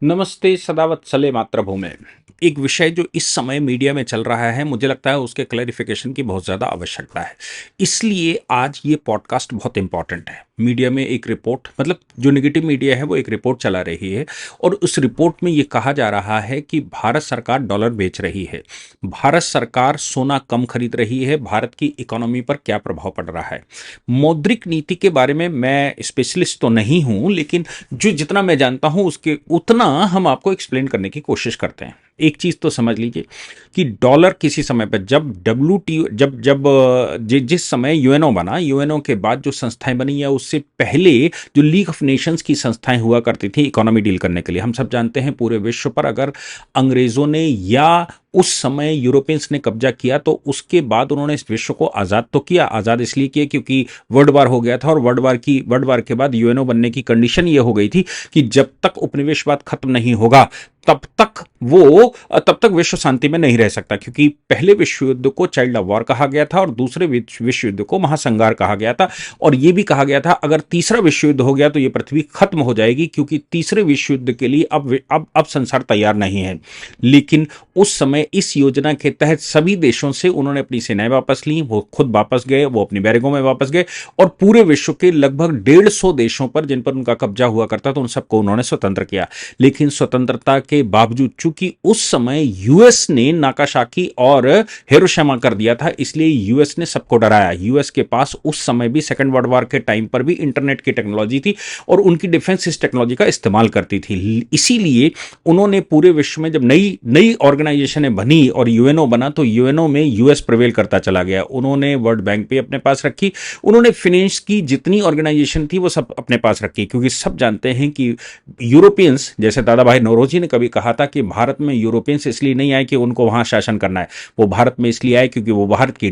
नमस्ते सदावत्सले मातृभूमे। एक विषय जो इस समय मीडिया में चल रहा है, मुझे लगता है उसके क्लैरिफिकेशन की बहुत ज़्यादा आवश्यकता है। इसलिए आज ये पॉडकास्ट बहुत इम्पोर्टेंट है। मीडिया में एक रिपोर्ट, मतलब जो नेगेटिव मीडिया है वो एक रिपोर्ट चला रही है और उस रिपोर्ट में ये कहा जा रहा है कि भारत सरकार डॉलर बेच रही है, भारत सरकार सोना कम खरीद रही है, भारत की इकोनॉमी पर क्या प्रभाव पड़ रहा है। मौद्रिक नीति के बारे में मैं स्पेशलिस्ट तो नहीं हूँ, लेकिन जो जितना मैं जानता हूं उसके उतना हम आपको एक्सप्लेन करने की कोशिश करते हैं। एक चीज तो समझ लीजिए कि डॉलर किसी समय पर जब डब्ल्यूटी जब जब जिस समय यूएनओ बना, यूएनओ के बाद जो संस्थाएं बनी या उससे पहले जो लीग ऑफ नेशंस की संस्थाएं हुआ करती थी इकोनॉमी डील करने के लिए, हम सब जानते हैं पूरे विश्व पर अगर अंग्रेजों ने या उस समय यूरोपियंस ने कब्जा किया तो उसके बाद उन्होंने इस विश्व को आज़ाद तो किया। आज़ाद इसलिए किया क्योंकि वर्ल्ड वार हो गया था और वर्ल्ड वार के बाद यूएनओ बनने की कंडीशन ये हो गई थी कि जब तक उपनिवेशवाद खत्म नहीं होगा तब तक विश्व शांति में नहीं रह सकता, क्योंकि पहले विश्व युद्ध को चाइल्ड ऑफ वॉर कहा गया था और दूसरे विश्व युद्ध को महासंहार कहा गया था। और यह भी कहा गया था अगर तीसरा विश्व युद्ध हो गया तो यह पृथ्वी खत्म हो जाएगी, क्योंकि तीसरे विश्व युद्ध के लिए अब संसार तैयार नहीं है। लेकिन उस समय इस योजना के तहत सभी देशों से उन्होंने अपनी सेनाएं वापस ली, वो खुद वापस गए, वो अपनी बैरकों में वापस गए और पूरे विश्व के लगभग 150 देशों पर जिन पर उनका कब्जा हुआ करता था उन सबको उन्होंने स्वतंत्र किया। लेकिन स्वतंत्रता के बावजूद चूंकि उस समय यूएस ने नाकासाकी और हिरोशिमा कर दिया था, इसलिए यूएस ने सबको डराया। यूएस के पास उस समय भी सेकेंड वर्ल्ड वॉर के टाइम पर भी इंटरनेट की टेक्नोलॉजी थी और उनकी डिफेंस इस टेक्नोलॉजी का इस्तेमाल करती थी। इसीलिए उन्होंने पूरे विश्व में जब नई नई ऑर्गेनाइजेशन बनी और यूएनओ बना तो यूएनओ में यूएस प्रिवेल करता चला गया। उन्होंने वर्ल्ड बैंक भी अपने पास रखी, उन्होंने फिनेंस की जितनी ऑर्गेनाइजेशन थी वो सब अपने पास रखी, क्योंकि सब जानते हैं कि यूरोपियंस, जैसे दादा भाई नौरोजी ने कभी कहा था कि भारत में यूरोपियंस इसलिए नहीं आए कि उनको वहां शासन करना है, वो भारत में इसलिए आए क्योंकि वो भारत की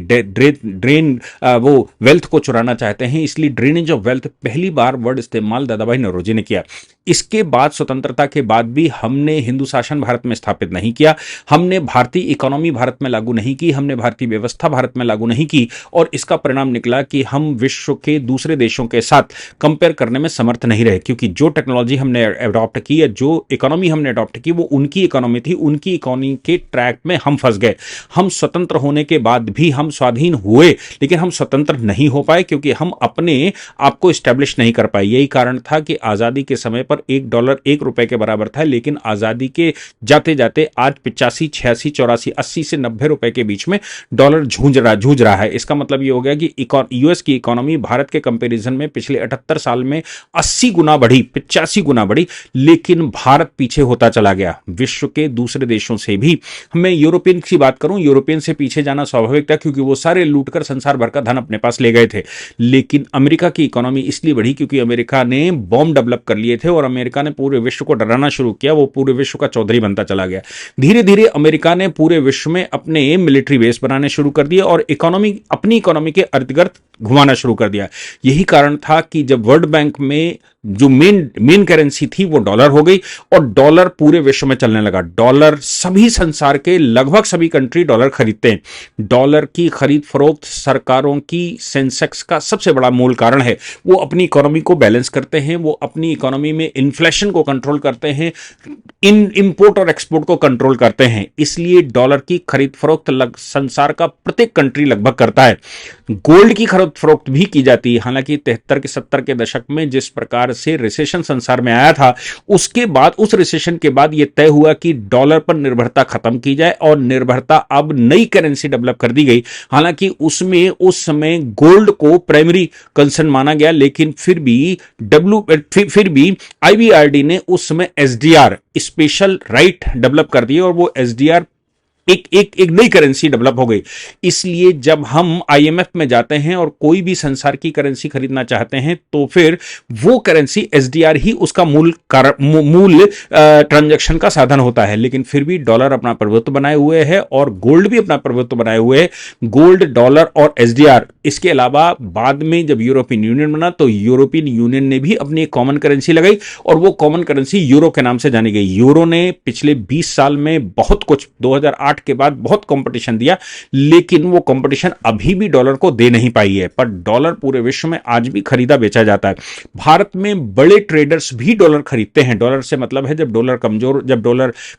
वो वेल्थ को चुराना चाहते हैं। इसलिए ड्रेनेज ऑफ वेल्थ पहली बार वर्ड इस्तेमाल दादा भाई नौरोजी ने किया। इसके बाद स्वतंत्रता के बाद भी हमने हिंदू शासन भारत में स्थापित नहीं किया, हमने भारतीय इकोनॉमी भारत में लागू नहीं की, हमने भारतीय व्यवस्था भारत में लागू नहीं की और इसका परिणाम निकला कि हम विश्व के दूसरे देशों के साथ कंपेयर करने में समर्थ नहीं रहे, क्योंकि जो टेक्नोलॉजी हमने अडॉप्ट की या जो इकोनॉमी हमने अडॉप्ट की वो उनकी इकोनॉमी थी, उनकी इकोनॉमी के ट्रैक में हम फंस गए। हम स्वतंत्र होने के बाद भी हम स्वाधीन हुए लेकिन हम स्वतंत्र नहीं हो पाए क्योंकि हम अपने आप को स्टैब्लिश नहीं कर पाए। यही कारण था कि आजादी के समय पर $1 $1 के बराबर था, लेकिन आजादी के जाते जाते आज 85 86 84 80 से 90 रुपए के बीच में डॉलर जूझ रहा है। इसका मतलब ये हो गया कि यूएस की इकोनॉमी भारत के कंपैरिजन में पिछले 78 साल में 80 गुना बढ़ी, 85 गुना बढ़ी, लेकिन भारत पीछे होता चला गया विश्व के दूसरे देशों से भी। मैं यूरोपियन की बात करूं, यूरोपियन से पीछे जाना स्वाभाविक था क्योंकि वो सारे लूटकर संसार भर का धन अपने पास ले गए थे। लेकिन अमेरिका की इकोनॉमी इसलिए बढ़ी क्योंकि अमेरिका ने बॉम्ब डेवलप कर लिए थे और अमेरिका ने पूरे विश्व को डराना शुरू किया। वो पूरे विश्व का चौधरी बनता चला गया। धीरे धीरे अमेरिका ने पूरे विश्व में अपने मिलिट्री बेस बनाने शुरू कर दिए और अपनी इकोनॉमी के अर्ध गिर्द घुमाना शुरू कर दिया। यही कारण था कि जब वर्ल्ड बैंक में जो मेन करेंसी थी वो डॉलर हो गई और डॉलर पूरे विश्व में चलने लगा। डॉलर सभी संसार के लगभग सभी कंट्री डॉलर खरीदते हैं। डॉलर की खरीद फरोख्त सरकारों की सेंसेक्स का सबसे बड़ा मूल कारण है। वो अपनी इकोनॉमी को बैलेंस करते हैं, वो अपनी इकोनॉमी में इन्फ्लेशन को कंट्रोल करते हैं, इंपोर्ट और एक्सपोर्ट को कंट्रोल करते हैं। इसलिए डॉलर की खरीद फरोख्त संसार का प्रत्येक कंट्री लगभग करता है। गोल्ड की खरीद फरोख्त भी की जाती है। हालांकि 73 के 70 के दशक में जिस प्रकार से रिसेशन संसार में आया था, उसके बाद उस रिसेशन के बाद यह तय हुआ कि डॉलर पर निर्भरता खत्म की जाए और निर्भरता अब नई करेंसी डेवलप कर दी गई। हालांकि उसमें उस समय गोल्ड को प्राइमरी कंसर्न माना गया, लेकिन फिर भी आईबीआरडी ने उस समय एसडीआर स्पेशल राइट डेवलप कर दिए और वो एसडीआर एक नई करेंसी डेवलप हो गई। इसलिए जब हम आईएमएफ में जाते हैं और कोई भी संसार की करेंसी खरीदना चाहते हैं तो फिर वो करेंसी एसडीआर ही उसका मूल ट्रांजैक्शन का साधन होता है। लेकिन फिर भी डॉलर अपना प्रभुत्व बनाए हुए है और गोल्ड भी अपना प्रभुत्व बनाए हुए है। गोल्ड, डॉलर और एसडीआर, इसके अलावा बाद में जब यूरोपियन यूनियन बना तो यूरोपियन यूनियन ने भी अपनी एक कॉमन करेंसी लगाई और वो कॉमन करेंसी यूरो के नाम से जानी गई। यूरो ने पिछले 20 साल में बहुत कुछ 2008 1960 के बाद बहुत कंपटीशन दिया, लेकिन वो कंपटीशन अभी भी डॉलर को दे नहीं पाई है। पर डॉलर पूरे विश्व में आज भी खरीदा बेचा जाता है। भारत में बड़े ट्रेडर्स भी डॉलर खरीदते हैं। डॉलर से मतलब है जब डॉलर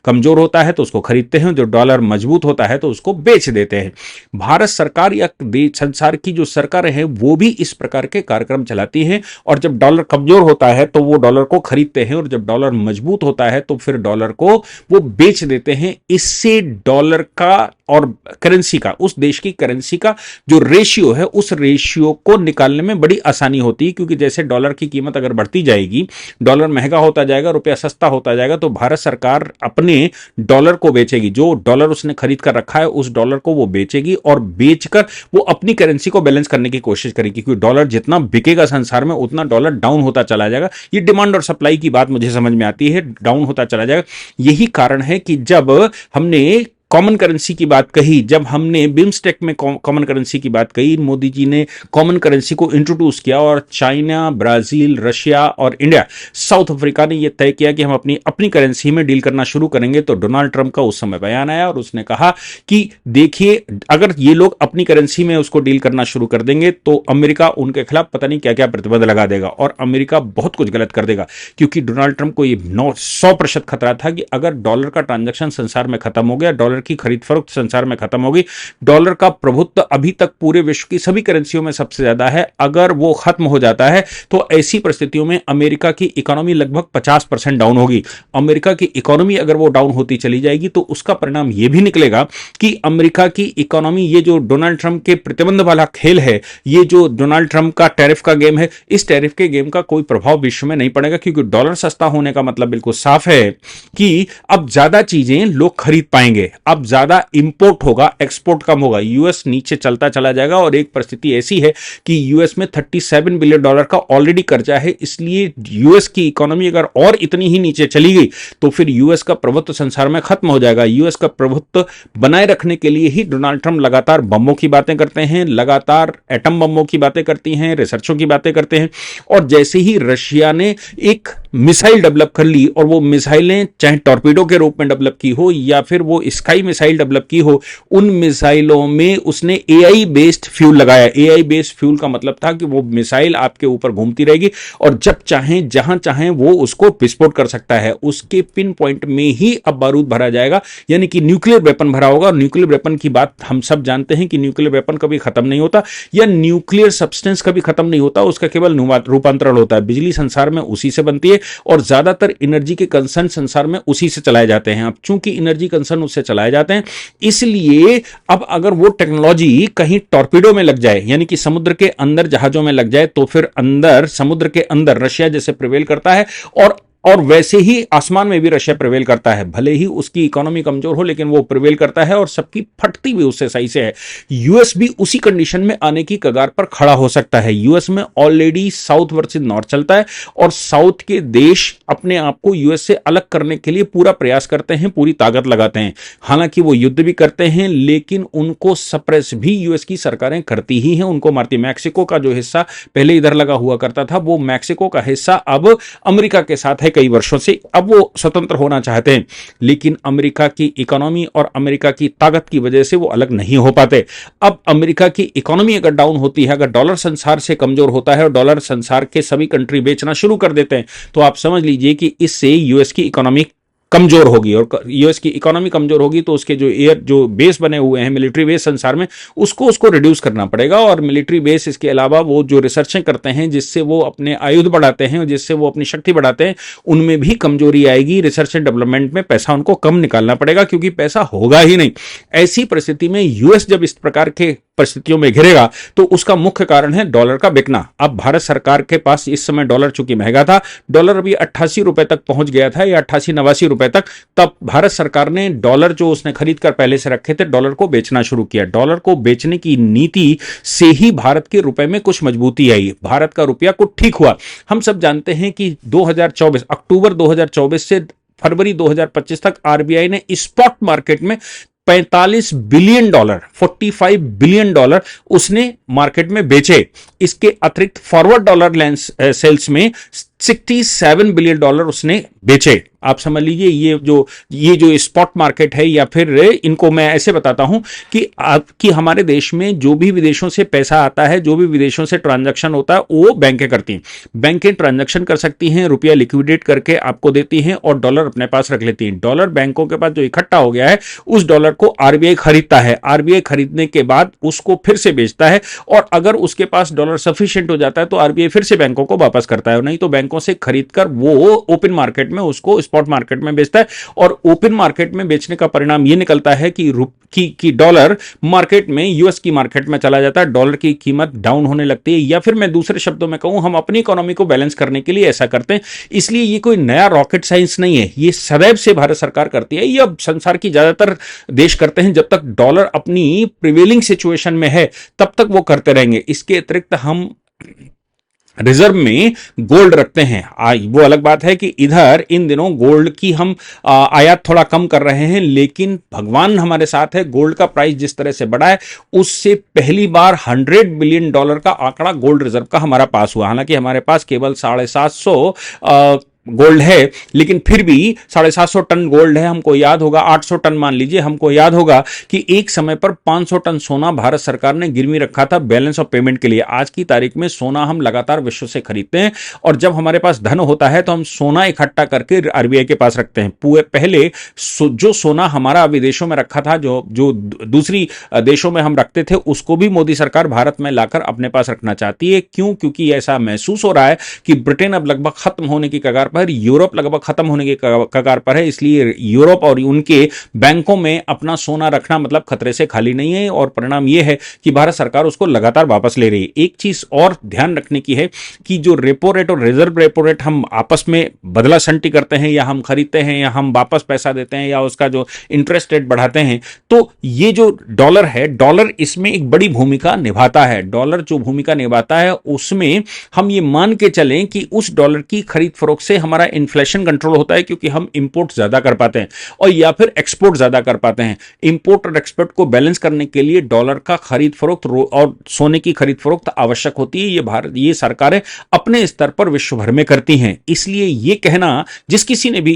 कमजोर होता है तो उसको खरीदते हैं, जब डॉलर मजबूत होता है तो उसको बेच देते हैं। भारत सरकार या संसार की जो सरकारें हैं वो भी इस प्रकार के कार्यक्रम चलाती हैं, और जब डॉलर कमजोर होता है तो वो डॉलर को खरीदते हैं, और जब डॉलर मजबूत होता है तो फिर डॉलर को वो बेच देते हैं। इससे डॉलर का और करेंसी का, उस देश की करेंसी का जो रेशियो है, उस रेशियो को निकालने में बड़ी आसानी होती है, क्योंकि जैसे डॉलर की कीमत अगर बढ़ती जाएगी, डॉलर महंगा होता जाएगा, रुपया सस्ता होता जाएगा, तो भारत सरकार अपने डॉलर को बेचेगी। जो डॉलर उसने खरीद कर रखा है उस डॉलर को वो बेचेगी, और बेचकर वो अपनी करेंसी को बैलेंस करने की कोशिश करेगी, क्योंकि डॉलर जितना बिकेगा संसार में उतना डॉलर डाउन होता चला जाएगा। ये डिमांड और सप्लाई की बात मुझे समझ में आती है, डाउन होता चला जाएगा। यही कारण है कि जब हमने कॉमन करेंसी की बात कही, जब हमने बिम्स्टेक में कॉमन करेंसी की बात कही, मोदी जी ने कॉमन करेंसी को इंट्रोड्यूस किया, और चाइना, ब्राजील, रशिया और इंडिया, साउथ अफ्रीका ने यह तय किया कि हम अपनी करेंसी में डील करना शुरू करेंगे, तो डोनाल्ड ट्रंप का उस समय बयान आया और उसने कहा कि देखिए, अगर ये लोग अपनी करेंसी में उसको डील करना शुरू कर देंगे तो अमेरिका उनके खिलाफ पता नहीं क्या क्या प्रतिबंध लगा देगा, और अमेरिका बहुत कुछ गलत कर देगा। क्योंकि डोनाल्ड ट्रंप को ये 100% खतरा था कि अगर डॉलर का ट्रांजैक्शन संसार में खत्म हो गया, डॉलर की खरीद फरोख्त संसार में खत्म होगी, डॉलर का प्रभुत्व अभी तक पूरे विश्व की सभी करेंसियों में सबसे ज्यादा है, अगर वो खत्म हो जाता है तो ऐसी परिस्थितियों में अमेरिका की इकोनॉमी लगभग 50% डाउन होगी। अमेरिका की इकोनॉमी अगर वो डाउन होती चली जाएगी तो उसका परिणाम यह भी निकलेगा कि अमेरिका की इकोनॉमी, ये जो डोनाल्ड ट्रंप के प्रतिबंध वाला खेल है, ये जो डोनाल्ड ट्रंप का टैरिफ का गेम है, इस टैरिफ के गेम का कोई प्रभाव विश्व में नहीं पड़ेगा, क्योंकि डॉलर सस्ता होने का मतलब बिल्कुल साफ है कि अब ज्यादा चीजें लोग खरीद पाएंगे, अब ज्यादा इंपोर्ट होगा, एक्सपोर्ट कम होगा, यूएस नीचे चलता चला जाएगा। और एक परिस्थिति ऐसी है कि यूएस में $37 बिलियन का ऑलरेडी कर्जा है, इसलिए यूएस की इकोनॉमी अगर और इतनी ही नीचे चली गई तो फिर यूएस का प्रभुत्व संसार में खत्म हो जाएगा। यूएस का प्रभुत्व बनाए रखने के लिए ही डोनाल्ड ट्रंप लगातार बमों की बातें करते हैं, लगातार एटम बमों की बातें करती हैं, रिसर्चों की बातें करते हैं। और जैसे ही रशिया ने एक मिसाइल डेवलप कर ली, और वो मिसाइलें चाहे टॉर्पीडो के रूप में डेवलप की हो या फिर वो स्काई मिसाइल डेवलप की हो, उन मिसाइलों में उसने एआई बेस्ड फ्यूल लगाया। एआई बेस्ड फ्यूल का मतलब था कि वो मिसाइल आपके ऊपर घूमती रहेगी और जब चाहें जहां चाहें वो उसको विस्फोट कर सकता है। उसके पिन पॉइंट में ही अब बारूद भरा जाएगा, यानी कि न्यूक्लियर वेपन भरा होगा। न्यूक्लियर वेपन की बात हम सब जानते हैं कि न्यूक्लियर वेपन कभी खत्म नहीं होता, या न्यूक्लियर सब्सटेंस कभी खत्म नहीं होता, उसका केवल रूपांतरण होता है। बिजली संसार में उसी से बनती है और ज्यादातर एनर्जी के कंसर्न संसार में उसी से चलाए जाते हैं। अब चूंकि एनर्जी कंसर्न उससे चलाए जाते हैं, इसलिए अब अगर वो टेक्नोलॉजी कहीं टॉर्पीडो में लग जाए, यानी कि समुद्र के अंदर जहाजों में लग जाए, तो फिर अंदर समुद्र के अंदर रशिया जैसे प्रिवेल करता है, और वैसे ही आसमान में भी रशिया प्रिवेल करता है। भले ही उसकी इकोनॉमी कमजोर हो, लेकिन वो प्रिवेल करता है और सबकी फटती भी उससे सही से है। यूएस भी उसी कंडीशन में आने की कगार पर खड़ा हो सकता है। यूएस में ऑलरेडी साउथ वर्सेस नॉर्थ चलता है, और साउथ के देश अपने आप को यूएस से अलग करने के लिए पूरा प्रयास करते हैं, पूरी ताकत लगाते हैं। हालांकि वो युद्ध भी करते हैं, लेकिन उनको सप्रेस भी यूएस की सरकारें करती ही हैं, उनको मारती। मैक्सिको का जो हिस्सा पहले इधर लगा हुआ करता था, वो मैक्सिको का हिस्सा अब अमेरिका के साथ है कई वर्षों से। अब वो स्वतंत्र होना चाहते हैं, लेकिन अमेरिका की इकोनॉमी और अमेरिका की ताकत की वजह से वो अलग नहीं हो पाते। अब अमेरिका की इकोनॉमी अगर डाउन होती है, अगर डॉलर संसार से कमजोर होता है और डॉलर संसार के सभी कंट्री बेचना शुरू कर देते हैं, तो आप समझ लीजिए कि इससे यूएस की इकोनॉमी कमजोर होगी, और यूएस की इकोनॉमी कमजोर होगी तो उसके जो बेस बने हुए हैं, मिलिट्री बेस संसार में, उसको रिड्यूस करना पड़ेगा। और मिलिट्री बेस, इसके अलावा वो जो रिसर्चें करते हैं जिससे वो अपने आयुध बढ़ाते हैं, जिससे वो अपनी शक्ति बढ़ाते हैं, उनमें भी कमजोरी आएगी। रिसर्च एंड डेवलपमेंट में पैसा उनको कम निकालना पड़ेगा, क्योंकि पैसा होगा ही नहीं। ऐसी परिस्थिति में यूएस जब इस प्रकार के परिस्थितियों में घिरेगा तो उसका मुख्य कारण है डॉलर का बिकना। अब भारत सरकार के पास इस समय डॉलर चूंकि महंगा था, डॉलर अभी 88 रुपए तक पहुंच गया था, या 88-89 रुपए तक, तब भारत सरकार ने डॉलर जो उसने खरीद कर पहले से रखे थे, डॉलर को बेचना शुरू किया। डॉलर को बेचने की नीति से ही भारत के रुपए में कुछ मजबूती आई, भारत का रुपया कुछ ठीक हुआ। हम सब जानते हैं कि 2024 अक्टूबर 2024 से फरवरी 2025 तक आरबीआई ने स्पॉट मार्केट में $45 बिलियन, $45 बिलियन उसने मार्केट में बेचे। इसके अतिरिक्त फॉरवर्ड डॉलर सेल्स में $67 बिलियन उसने बेचे। आप समझ लीजिए ये जो स्पॉट मार्केट है, या फिर इनको मैं ऐसे बताता हूं कि हमारे देश में जो भी विदेशों से पैसा आता है, जो भी विदेशों से ट्रांजैक्शन होता है, वो बैंकें करती हैं। बैंकें ट्रांजैक्शन कर सकती हैं, रुपया लिक्विडेट करके आपको देती हैं और डॉलर अपने पास रख लेती हैं। डॉलर बैंकों के पास जो इकट्ठा हो गया है, उस डॉलर को आरबीआई खरीदता है। आरबीआई खरीदने के बाद उसको फिर से बेचता है, और अगर उसके पास डॉलर सफिशिएंट हो जाता है तो आरबीआई फिर से बैंकों को वापस करता है, नहीं तो बैंकों से खरीदकर वो ओपन मार्केट में उसको स्पॉट मार्केट में बेचता है। और ओपन मार्केट में बेचने का परिणाम यह निकलता है कि डॉलर मार्केट में, यूएस की मार्केट में चला जाता है, डॉलर की कीमत डाउन होने लगती है। या फिर मैं दूसरे शब्दों में कहूं, हम अपनी इकोनॉमी को बैलेंस करने के लिए ऐसा करते हैं। इसलिए ये कोई नया रॉकेट साइंस नहीं है, ये सदैव से भारत सरकार करती है। ये अब संसार की ज्यादातर देश करते हैं। जब तक डॉलर अपनी प्रिवेलिंग सिचुएशन में है तब तक वो करते रहेंगे। इसके अतिरिक्त हम रिजर्व में गोल्ड रखते हैं। वो अलग बात है कि इधर इन दिनों गोल्ड की हम आयात थोड़ा कम कर रहे हैं, लेकिन भगवान हमारे साथ है। गोल्ड का प्राइस जिस तरह से बढ़ा है, उससे पहली बार $100 बिलियन का आंकड़ा गोल्ड रिजर्व का हमारा पास हुआ। हालांकि हमारे पास केवल 750 गोल्ड है, लेकिन फिर भी 750 टन गोल्ड है। हमको याद होगा, 800 टन मान लीजिए, हमको याद होगा कि एक समय पर 500 टन सोना भारत सरकार ने गिरवी रखा था बैलेंस ऑफ पेमेंट के लिए। आज की तारीख में सोना हम लगातार विश्व से खरीदते हैं, और जब हमारे पास धन होता है तो हम सोना इकट्ठा करके आरबीआई के पास रखते हैं। पहले जो सोना हमारा विदेशों में रखा था, जो दूसरी देशों में हम रखते थे, उसको भी मोदी सरकार भारत में लाकर अपने पास रखना चाहती है। क्यों? क्योंकि ऐसा महसूस हो रहा है कि ब्रिटेन अब लगभग खत्म होने की कगार पर, यूरोप लगभग खत्म होने के कगार पर है। इसलिए यूरोप और उनके बैंकों में अपना सोना रखना मतलब खतरे से खाली नहीं है, और परिणाम यह है कि भारत सरकार उसको लगातार वापस ले रही है। एक चीज और ध्यान रखने की है कि जो रेपो रेट और रिजर्व रेपो रेट हम आपस में बदला संटी करते हैं, या हम खरीदते हैं, या हम वापस पैसा देते हैं, या उसका जो इंटरेस्ट रेट बढ़ाते हैं, तो ये जो डॉलर है, डॉलर इसमें एक बड़ी भूमिका निभाता है। डॉलर जो भूमिका निभाता है उसमें हम ये मान के चलें कि उस डॉलर की खरीद फरोख्त से हमारा इन्फ्लेशन कंट्रोल होता है, क्योंकि हम इंपोर्ट ज्यादा कर पाते हैं, और या फिर एक्सपोर्ट ज्यादा कर पाते हैं। इंपोर्ट और एक्सपोर्ट को बैलेंस करने के लिए डॉलर का खरीद फरोख्त और सोने की खरीद फरोख्त आवश्यक होती है। ये सरकारें अपने स्तर पर विश्व भर में करती हैं। इसलिए ये कहना, जिस किसी ने भी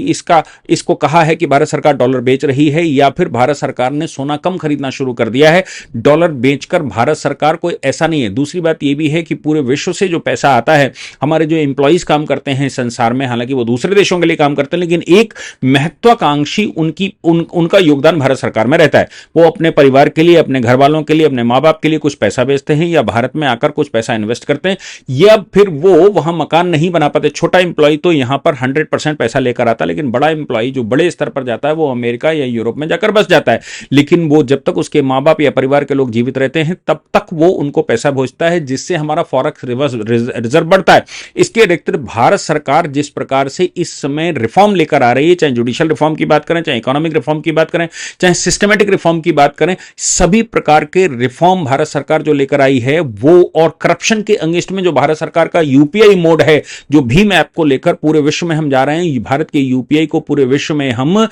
इसको कहा है कि भारत सरकार डॉलर बेच रही है, या फिर भारत सरकार ने सोना कम खरीदना शुरू कर दिया है, डॉलर बेचकर भारत सरकार कोई ऐसा नहीं है। दूसरी बात यह भी है कि पूरे विश्व से जो पैसा आता है, हमारे जो एम्प्लॉइज काम करते हैं संसार में, हालांकि वो दूसरे देशों के लिए काम करते हैं, लेकिन एक महत्वाकांक्षी उनका योगदान भारत सरकार में रहता है। वो अपने परिवार के लिए, अपने घर वालों के लिए, अपने माँ बाप के लिए कुछ पैसा बेचते हैं, या भारत में आकर कुछ पैसा इन्वेस्ट करते हैं, या फिर वो वहां मकान नहीं बना पाते। छोटा इंप्लॉय तो यहां पर 100% पैसा लेकर आता है, लेकिन बड़ा इंप्लॉय जो बड़े स्तर पर जाता है, वो अमेरिका या यूरोप में जाकर बस जाता है। लेकिन वो जब तक उसके माँ बाप या परिवार के लोग जीवित रहते हैं, तब तक वो उनको पैसा भेजता है, जिससे हमारा फॉरेक्स रिजर्व बढ़ता है। इसके अतिरिक्त भारत सरकार जिस प्रकार से इस समय रिफॉर्म लेकर आ रही है, चाहे जुडिशियल रिफॉर्म की बात करें, चाहे इकोनॉमिक रिफॉर्म की बात करें, चाहे सिस्टमेटिक रिफॉर्म की बात करें, सभी प्रकार के रिफॉर्म भारत सरकार जो लेकर आई है वो, और करप्शन के अगेंस्ट में जो भारत सरकार का यूपीआई मोड है, जो भीम ऐप को लेकर पूरे विश्व में हम जा रहे हैं, भारत के यूपीआई को पूरे विश्व में हम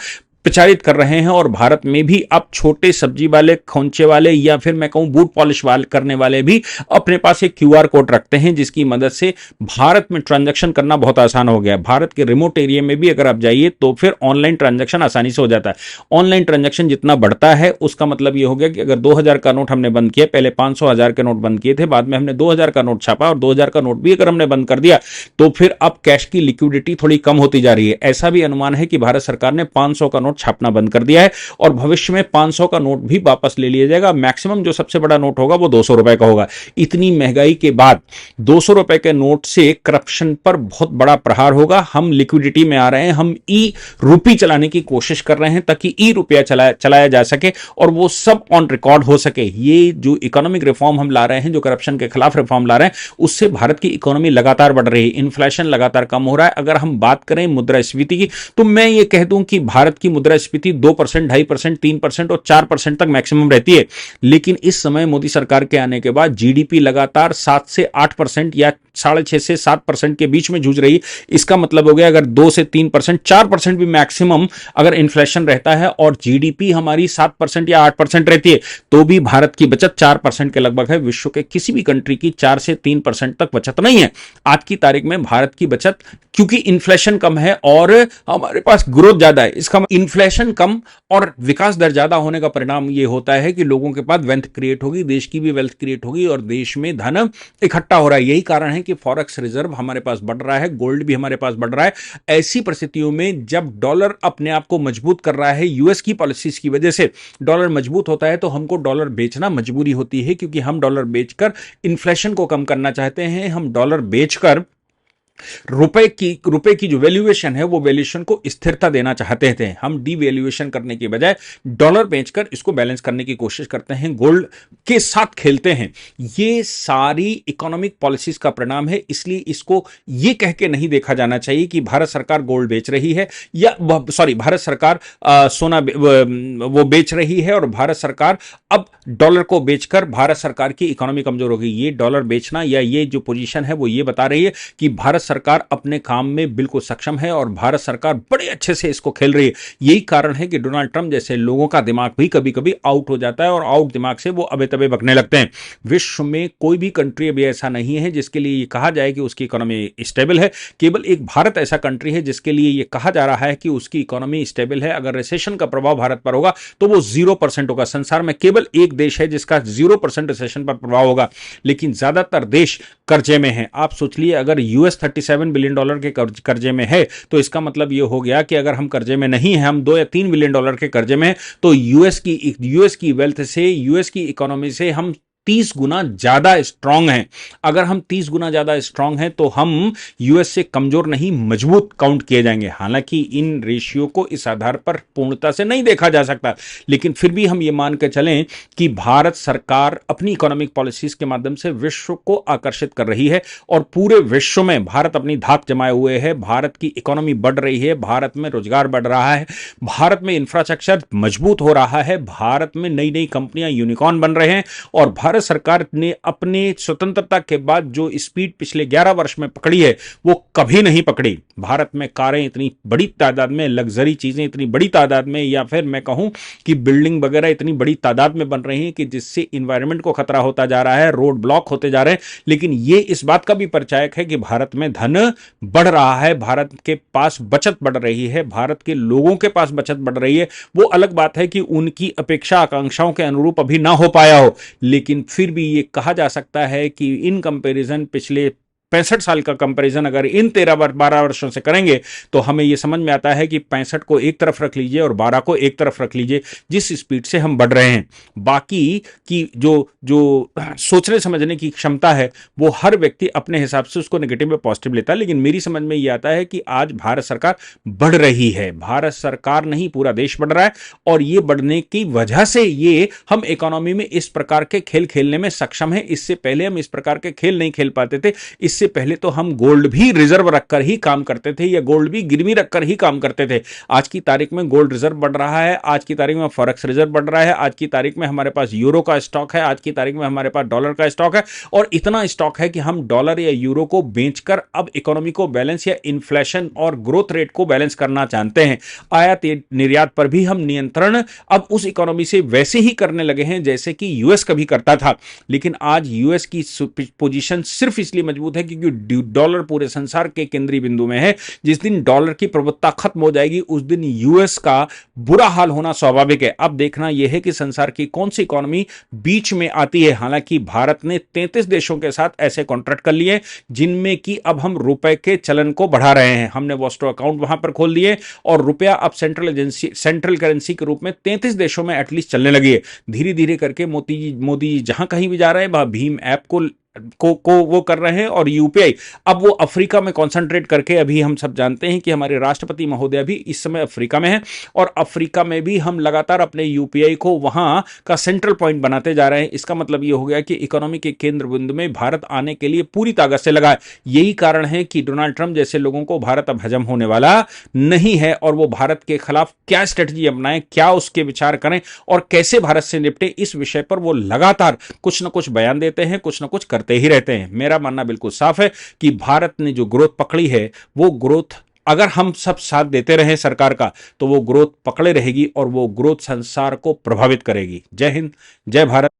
प्रचारित कर रहे हैं। और भारत में भी अब छोटे सब्जी वाले, खोंचे वाले, या फिर मैं कहूं बूट पॉलिश करने वाले भी अपने पास एक क्यूआर कोड रखते हैं, जिसकी मदद से भारत में ट्रांजैक्शन करना बहुत आसान हो गया है। भारत के रिमोट एरिया में भी अगर आप जाइए तो फिर ऑनलाइन ट्रांजैक्शन आसानी से हो जाता है। ऑनलाइन ट्रांजैक्शन जितना बढ़ता है, उसका मतलब यह हो गया कि अगर 2000 का नोट हमने बंद किया, पहले 500, 1000 के नोट बंद किए थे, बाद में हमने 2000 का नोट छापा, और 2000 का नोट भी अगर हमने बंद कर दिया, तो फिर अब कैश की लिक्विडिटी थोड़ी कम होती जा रही है। ऐसा भी अनुमान है कि भारत सरकार ने 500 का नोट छापना बंद कर दिया है, और भविष्य में 500 का नोट भी वापस ले लिया जाएगा। मैक्सिमम जो सबसे बड़ा नोट होगा वो 200 रुपए का होगा। इतनी महंगाई के बाद 200 रुपए के नोट से करप्शन पर बहुत बड़ा प्रहार होगा। हम लिक्विडिटी में आ रहे हैं, हम ई रूपी चलाने की कोशिश कर रहे हैं, ताकि ई रुपया चलाया जा सके, और वो सब ऑन रिकॉर्ड हो सके। ये जो इकोनॉमिक रिफॉर्म हम ला रहे हैं, जो करप्शन के खिलाफ रिफॉर्म ला रहे हैं, उससे भारत की इकोनॉमी लगातार बढ़ रही है, इन्फ्लेशन लगातार कम हो रहा है। अगर हम बात करें मुद्रास्फीति की, तो मैं ये कह दूं कि भारत की मुद्रास्फीति 2%, 2.5%, 3% और 4% तक मैक्सिमम रहती है। लेकिन इस समय मोदी सरकार के आने के बाद जीडीपी लगातार 7 से 8% या 6.5 से 7% के बीच में जूझ रही है। इसका मतलब हो गया अगर 2 से 3%, 4% भी मैक्सिमम अगर इन्फ्लेशन रहता है और जीडीपी हमारी 7% या 8% रहती है, तो भी भारत की बचत 4% के लगभग है। विश्व के किसी भी कंट्री की 4 से 3% तक बचत नहीं है आज की तारीख में। भारत की बचत, क्योंकि इन्फ्लेशन कम है और हमारे पास ग्रोथ ज्यादा है, इसका इन्फ्लेशन कम और विकास दर ज्यादा होने का परिणाम यह होता है कि लोगों के पास वेल्थ क्रिएट होगी, देश की भी वेल्थ क्रिएट होगी और देश में धन इकट्ठा हो रहा है। यही कारण है कि फॉरेक्स रिजर्व हमारे पास बढ़ रहा है, गोल्ड भी हमारे पास बढ़ रहा है। ऐसी परिस्थितियों में जब डॉलर अपने आप को मजबूत कर रहा है यूएस की पॉलिसीज की वजह से, डॉलर मजबूत होता है तो हमको डॉलर बेचना मजबूरी होती है, क्योंकि हम डॉलर बेचकर इन्फ्लेशन को कम करना चाहते हैं। हम डॉलर बेचकर रुपए की जो वैल्यूएशन है वो वैल्यूएशन को स्थिरता देना चाहते थे। हम डीवैल्यूएशन करने के बजाय डॉलर बेचकर इसको बैलेंस करने की कोशिश करते हैं, गोल्ड के साथ खेलते हैं। ये सारी इकोनॉमिक पॉलिसीज का परिणाम है। इसलिए इसको ये कह के नहीं देखा जाना चाहिए कि भारत सरकार गोल्ड बेच रही है या भारत सरकार सोना वो बेच रही है और भारत सरकार अब डॉलर को बेचकर भारत सरकार की इकोनॉमी कमजोर होगी। ये डॉलर बेचना या ये जो पोजीशन है वो ये बता रही है कि भारत सरकार अपने काम में बिल्कुल सक्षम है और भारत सरकार बड़े अच्छे से इसको खेल रही है। यही कारण है कि डोनाल्ड ट्रंप जैसे लोगों का दिमाग भी कभी कभी आउट हो जाता है और आउट दिमाग से वो अबे तबे बकने लगते हैं। विश्व में कोई भी कंट्री अभी ऐसा नहीं है जिसके लिए ये कहा जाए कि उसकी इकोनॉमी स्टेबल है। केवल एक भारत ऐसा कंट्री है जिसके लिए ये कहा जा रहा है कि उसकी इकोनॉमी स्टेबल है। अगर रिसेशन का प्रभाव भारत पर होगा तो वो 0% होगा। संसार में केवल एक देश है जिसका 0% रिसेशन पर प्रभाव होगा, लेकिन ज्यादातर देश कर्जे में है। आप सोच लिए अगर यूएस $37 बिलियन के कर्जे में है तो इसका मतलब यह हो गया कि अगर हम कर्जे में नहीं है, हम $2 या $3 बिलियन के कर्जे में है, तो यूएस की वेल्थ से, यूएस की इकोनॉमी से हम 30 गुना ज्यादा स्ट्रांग हैं। अगर हम 30 गुना ज्यादा स्ट्रांग हैं तो हम यूएस से कमजोर नहीं मजबूत काउंट किए जाएंगे। हालांकि इन रेशियो को इस आधार पर पूर्णता से नहीं देखा जा सकता, लेकिन फिर भी हम ये मान के चलें कि भारत सरकार अपनी इकोनॉमिक पॉलिसीज के माध्यम से विश्व को आकर्षित कर रही है और पूरे विश्व में भारत अपनी धाक जमाए हुए है। भारत की इकोनॉमी बढ़ रही है, भारत में रोजगार बढ़ रहा है, भारत में इंफ्रास्ट्रक्चर मजबूत हो रहा है, भारत में नई नई कंपनियां यूनिकॉर्न बन रहे हैं और भारत सरकार ने अपने स्वतंत्रता के बाद जो स्पीड पिछले 11 वर्ष में पकड़ी है वो कभी नहीं पकड़ी। भारत में कारें इतनी बड़ी तादाद में, लग्जरी चीजें इतनी बड़ी तादाद में, या फिर मैं कहूं कि बिल्डिंग वगैरह इतनी बड़ी तादाद में बन रही हैं कि जिससे इन्वायरमेंट को खतरा होता जा रहा है, रोड ब्लॉक होते जा रहे हैं। लेकिन ये इस बात का भी परिचायक है कि भारत में धन बढ़ रहा है, भारत के पास बचत बढ़ रही है, भारत के लोगों के पास बचत बढ़ रही है। वो अलग बात है कि उनकी अपेक्षा आकांक्षाओं के अनुरूप अभी ना हो पाया हो, लेकिन फिर भी ये कहा जा सकता है कि इन कंपैरिजन पिछले 65 साल का कंपैरिजन अगर इन 12 वर्षों से करेंगे तो हमें यह समझ में आता है कि 65 को एक तरफ रख लीजिए और 12 को एक तरफ रख लीजिए, जिस स्पीड से हम बढ़ रहे हैं। बाकी की जो सोचने समझने की क्षमता है वो हर व्यक्ति अपने हिसाब से उसको नेगेटिव में पॉजिटिव लेता है, लेकिन मेरी समझ में यह आता है कि आज भारत सरकार बढ़ रही है। भारत सरकार नहीं, पूरा देश बढ़ रहा है और ये बढ़ने की वजह से ये हम इकोनॉमी में इस प्रकार के खेल खेलने में सक्षम है। इससे पहले हम इस प्रकार के खेल नहीं खेल पाते थे। इससे पहले तो हम गोल्ड भी रिजर्व रखकर ही काम करते थे या गोल्ड भी गिरवी रखकर ही काम करते थे। आज की तारीख में गोल्ड रिजर्व बढ़ रहा है, आज की तारीख में फॉरेक्स रिजर्व बढ़ रहा है, आज की तारीख में हमारे पास यूरो का स्टॉक है, आज की तारीख में हमारे पास डॉलर का स्टॉक है और इतना स्टॉक है कि हम डॉलर या यूरो को बेचकर अब इकोनॉमी को बैलेंस या इन्फ्लेशन और ग्रोथ रेट को बैलेंस करना चाहते हैं। आयात निर्यात पर भी हम नियंत्रण अब उस इकोनॉमी से वैसे ही करने लगे हैं जैसे कि यूएस कभी करता था। लेकिन आज यूएस की पोजीशन सिर्फ इसलिए मजबूत है क्योंकि डॉलर पूरे संसार के केंद्रीय बिंदु में है। जिस दिन डॉलर की प्रभुत्ता खत्म हो जाएगी उस दिन यूएस का बुरा हाल होना स्वाभाविक है। अब देखना यह है कि संसार की कौन सी इकोनॉमी बीच में आती है। हालांकि भारत ने 33 देशों के साथ ऐसे कॉन्ट्रैक्ट कर लिए जिनमें कि अब हम रुपए के चलन को बढ़ा रहे हैं। हमने वॉस्टो अकाउंट वहां पर खोल दिए और रुपया अब सेंट्रल करेंसी के रूप में 33 देशों में एटलीस्ट चलने लगी है। धीरे धीरे करके मोदी जी जहां कहीं भी जा रहे हैं वहां भीम ऐप को वो कर रहे हैं और यूपीआई अब वो अफ्रीका में कंसंट्रेट करके, अभी हम सब जानते हैं कि हमारे राष्ट्रपति महोदय भी इस समय अफ्रीका में है और अफ्रीका में भी हम लगातार अपने यूपीआई को वहां का सेंट्रल पॉइंट बनाते जा रहे हैं। इसका मतलब ये हो गया कि इकोनॉमी के केंद्र बिंदु में भारत आने के लिए पूरी ताकत से लगा है। यही कारण है कि डोनाल्ड ट्रंप जैसे लोगों को भारत अब हजम होने वाला नहीं है और वो भारत के खिलाफ क्या स्ट्रेटजी अपनाएं, क्या उसके विचार करें और कैसे भारत से निपटे, इस विषय पर वो लगातार कुछ ना कुछ बयान देते हैं, कुछ ना कुछ करते ही रहते हैं। मेरा मानना बिल्कुल साफ है कि भारत ने जो ग्रोथ पकड़ी है, वो ग्रोथ अगर हम सब साथ देते रहे सरकार का, तो वो ग्रोथ पकड़े रहेगी और वो ग्रोथ संसार को प्रभावित करेगी। जय हिंद, जय भारत।